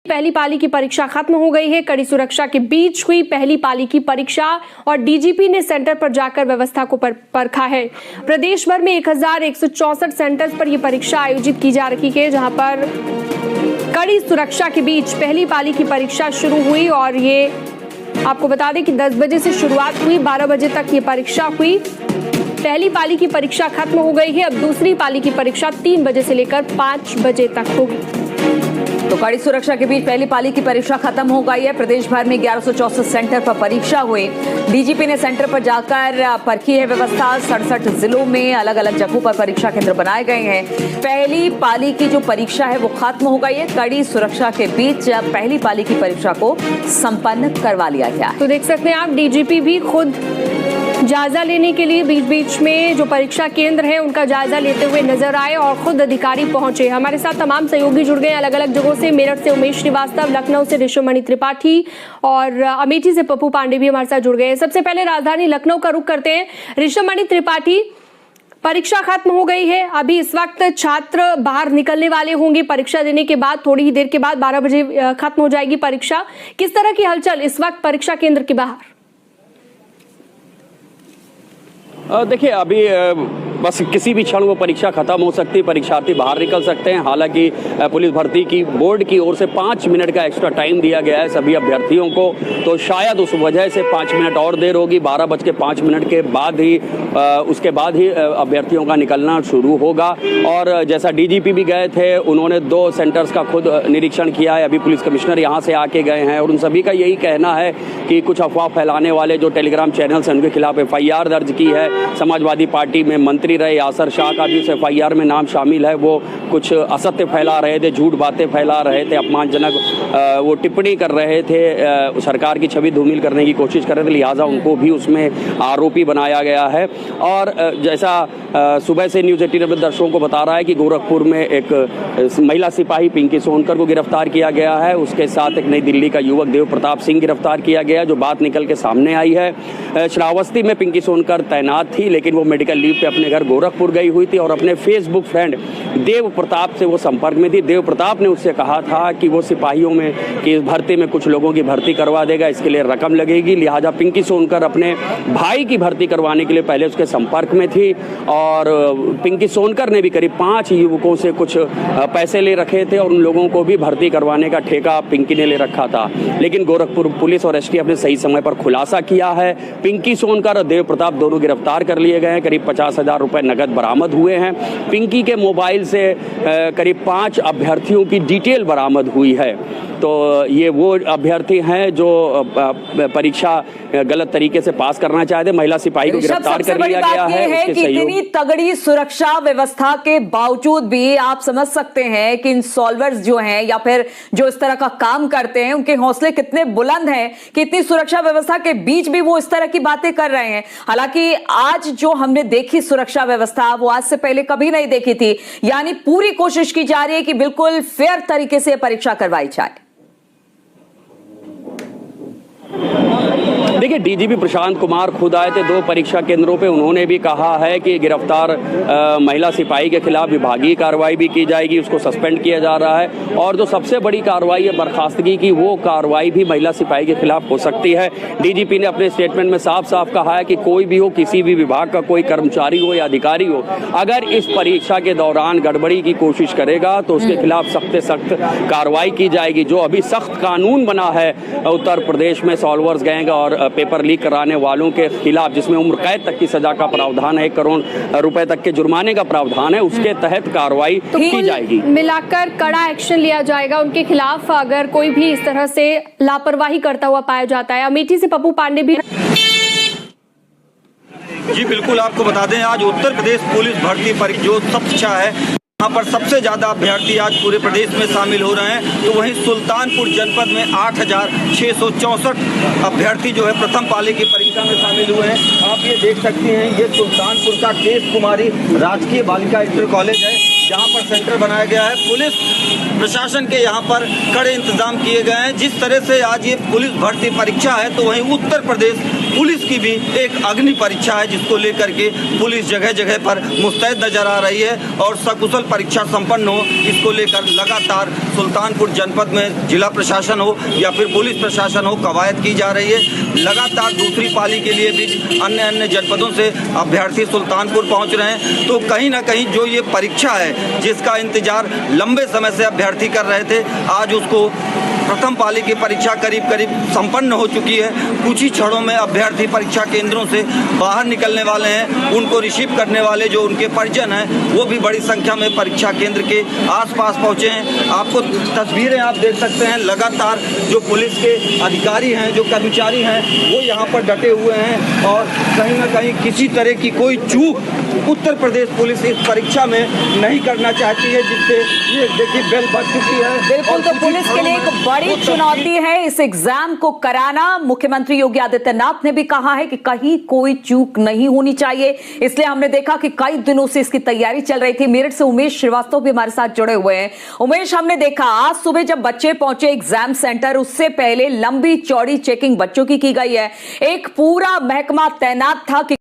पहली पाली की परीक्षा खत्म हो गई है। कड़ी सुरक्षा के बीच हुई पहली पाली की परीक्षा और डीजीपी ने सेंटर पर जाकर व्यवस्था को परखा है। प्रदेश भर में 1164 सेंटर्स पर यह परीक्षा आयोजित की जा रही है, जहां पर कड़ी सुरक्षा के बीच पहली पाली की परीक्षा शुरू हुई और ये आपको बता दें कि 10 बजे से शुरुआत हुई, 12 बजे तक ये परीक्षा हुई। पहली पाली की परीक्षा खत्म हो गई है। अब दूसरी पाली की परीक्षा 3 बजे से लेकर 5 बजे तक होगी। तो कड़ी सुरक्षा के बीच पहली पाली की परीक्षा खत्म हो गई है। प्रदेश भर में 1164 सेंटर पर परीक्षा हुई। डीजीपी ने सेंटर पर जाकर परखी है व्यवस्था। 67 जिलों में अलग अलग जगहों पर परीक्षा केंद्र बनाए गए हैं। पहली पाली की जो परीक्षा है वो खत्म हो गई है। कड़ी सुरक्षा के बीच पहली पाली की परीक्षा को संपन्न करवा लिया गया है। तो देख सकते हैं आप, डीजीपी भी खुद जायजा लेने के लिए बीच बीच में जो परीक्षा केंद्र है उनका जायजा लेते हुए नजर आए और खुद अधिकारी पहुंचे। हमारे साथ तमाम सहयोगी जुड़ गए अलग अलग जगहों से। मेरठ से उमेश श्रीवास्तव, लखनऊ से ऋषभमणि त्रिपाठी और अमेठी से पप्पू पांडे भी हमारे साथ जुड़ गए। सबसे पहले राजधानी लखनऊ का रुख करते हैं। ऋषभमणि त्रिपाठी, परीक्षा खत्म हो गई है। अभी इस वक्त छात्र बाहर निकलने वाले होंगे परीक्षा देने के बाद। थोड़ी ही देर के बाद 12 बजे खत्म हो जाएगी परीक्षा। किस तरह की हलचल इस वक्त परीक्षा केंद्र के बाहर? देखिए, अभी बस किसी भी क्षण वो परीक्षा खत्म हो सकती है, परीक्षार्थी बाहर निकल सकते हैं। हालांकि पुलिस भर्ती की बोर्ड की ओर से 5 मिनट का एक्स्ट्रा टाइम दिया गया है सभी अभ्यर्थियों को, तो शायद उस वजह से 5 मिनट और देर होगी। 12:05 के बाद ही उसके बाद ही अभ्यर्थियों का निकलना शुरू होगा। और जैसा डीजीपी भी गए थे, उन्होंने 2 सेंटर्स का खुद निरीक्षण किया है। अभी पुलिस कमिश्नर यहाँ से आके गए हैं और उन सभी का यही कहना है कि कुछ अफवाह फैलाने वाले जो टेलीग्राम चैनल्स हैं उनके खिलाफ FIR दर्ज की है। समाजवादी पार्टी में मंत्री रहे यासर शाह का भी उस FIR में नाम शामिल है। वो कुछ असत्य फैला रहे थे, झूठ बातें फैला रहे थे, अपमानजनक वो टिप्पणी कर रहे थे, सरकार की छवि धूमिल करने की कोशिश कर रहे थे, लिहाजा उनको भी उसमें आरोपी बनाया गया है। और जैसा सुबह से न्यूज़ 18 अपने दर्शकों को बता रहा है कि गोरखपुर में एक महिला सिपाही पिंकी सोनकर को गिरफ्तार किया गया है। उसके साथ एक नई दिल्ली का युवक देव प्रताप सिंह गिरफ्तार किया गया, जो बात निकल के सामने आई है। श्रावस्ती में पिंकी सोनकर तैनात थी, लेकिन वो मेडिकल लीव पे अपने घर गोरखपुर गई हुई थी और अपने फेसबुक फ्रेंड देव प्रताप से वो संपर्क में थी। देव प्रताप ने उससे कहा था कि वो सिपाहियों में कि भर्ती में कुछ लोगों की भर्ती करवा देगा, इसके लिए रकम लगेगी। लिहाजा पिंकी सोनकर अपने भाई की भर्ती करवाने के लिए पहले उसके संपर्क में थी और पिंकी सोनकर ने भी करीब 5 युवकों से कुछ पैसे ले रखे थे और उन लोगों को भी भर्ती करवाने का ठेका पिंकी ने ले रखा था। लेकिन गोरखपुर पुलिस और STF ने सही समय पर खुलासा किया है। पिंकी सोनकर और देव प्रताप दोनों गिरफ्तार कर लिए गए हैं। करीब 50,000 रुपए नगद बरामद हुए हैं। पिंकी के मोबाइल से करीब 5 अभ्यर्थियों की डिटेल बरामद हुई है। तो ये वो अभ्यर्थी हैं जो परीक्षा गलत तरीके से पास करना चाहते। महिला सिपाही को गिरफ्तार कर लिया गया है। कि इतनी तगड़ी सुरक्षा व्यवस्था के बावजूद भी आप समझ सकते हैं कि इंसॉल्वर्स जो हैं या फिर जो इस तरह का काम करते हैं उनके हौसले कितने बुलंद हैं कि इतनी सुरक्षा व्यवस्था के बीच भी वो इस तरह की बातें कर रहे हैं। हालांकि आज जो हमने देखी सुरक्षा व्यवस्था वो आज से पहले कभी नहीं देखी थी। यानी पूरी कोशिश की जा रही है कि बिल्कुल फेयर तरीके से परीक्षा करवाई जाए। देखिए, डीजीपी प्रशांत कुमार खुद आए थे 2 परीक्षा केंद्रों पे। उन्होंने भी कहा है कि गिरफ्तार महिला सिपाही के खिलाफ विभागीय कार्रवाई भी की जाएगी, उसको सस्पेंड किया जा रहा है। और जो सबसे बड़ी कार्रवाई है बर्खास्तगी की, वो कार्रवाई भी महिला सिपाही के खिलाफ हो सकती है। डीजीपी ने अपने स्टेटमेंट में साफ साफ कहा है कि कोई भी हो, किसी भी विभाग का कोई कर्मचारी हो या अधिकारी हो, अगर इस परीक्षा के दौरान गड़बड़ी की कोशिश करेगा तो उसके खिलाफ सख्त से सख्त कार्रवाई की जाएगी। जो अभी सख्त कानून बना है उत्तर प्रदेश में सॉल्वर्स गैंग और पेपर लीक कराने वालों के खिलाफ, जिसमें उम्र कैद तक की सजा का प्रावधान है, 1 करोड़ रुपए तक के जुर्माने का प्रावधान है, उसके तहत कार्रवाई की जाएगी। मिलाकर कड़ा एक्शन लिया जाएगा उनके खिलाफ अगर कोई भी इस तरह से लापरवाही करता हुआ पाया जाता है। अमेठी से पप्पू पांडे भी। जी बिल्कुल, आपको बता दें आज उत्तर प्रदेश पुलिस भर्ती जो परीक्षा है यहाँ पर सबसे ज़्यादा अभ्यर्थी आज पूरे प्रदेश में शामिल हो रहे हैं। तो वहीं सुल्तानपुर जनपद में 8,664 अभ्यर्थी जो है प्रथम पाली की परीक्षा में शामिल हुए हैं। आप ये देख सकती हैं, ये सुल्तानपुर का केश कुमारी राजकीय बालिका इंटर कॉलेज है, जहाँ पर सेंटर बनाया गया है। पुलिस प्रशासन के यहाँ पर कड़े इंतजाम किए गए हैं। जिस तरह से आज ये पुलिस भर्ती परीक्षा है, तो वहीं उत्तर प्रदेश पुलिस की भी एक अग्नि परीक्षा है, जिसको लेकर के पुलिस जगह जगह पर मुस्तैद नजर आ रही है और सकुशल परीक्षा संपन्न हो, इसको लेकर लगातार सुल्तानपुर जनपद में जिला प्रशासन हो या फिर पुलिस प्रशासन हो, कवायद की जा रही है। लगातार दूसरी पाली के लिए भी अन्य जनपदों से अभ्यर्थी सुल्तानपुर पहुंच रहे हैं। तो कहीं ना कहीं जो ये परीक्षा है, जिसका इंतजार लंबे समय से अभ्यर्थी कर रहे थे, आज उसको प्रथम पाली की परीक्षा करीब करीब संपन्न हो चुकी है। कुछ ही क्षणों में अभ्यर्थी परीक्षा केंद्रों से बाहर निकलने वाले हैं। उनको रिसीव करने वाले जो उनके परिजन हैं, वो भी बड़ी संख्या में परीक्षा केंद्र के आसपास पहुंचे हैं। आपको तस्वीरें आप देख सकते हैं, लगातार जो पुलिस के अधिकारी हैं, जो कर्मचारी हैं, वो यहाँ पर डटे हुए हैं और कहीं ना कहीं किसी तरह की कोई चूक उत्तर प्रदेश पुलिस इस परीक्षा में नहीं करना चाहती है, जिससे ये देखिए बेल बज चुकी है। बिल्कुल, तो पुलिस के लिए एक बड़ी चुनौती है इस एग्जाम को कराना। मुख्यमंत्री योगी आदित्यनाथ ने भी कहा है कि कहीं कोई चूक नहीं होनी चाहिए, इसलिए हमने देखा कि कई दिनों से इसकी तैयारी चल रही थी। मेरठ से उमेश श्रीवास्तव भी हमारे साथ जुड़े हुए हैं। उमेश, हमने देखा आज सुबह जब बच्चे पहुंचे एग्जाम सेंटर, उससे पहले लंबी चौड़ी चेकिंग बच्चों की गई है। एक पूरा महकमा तैनात था कि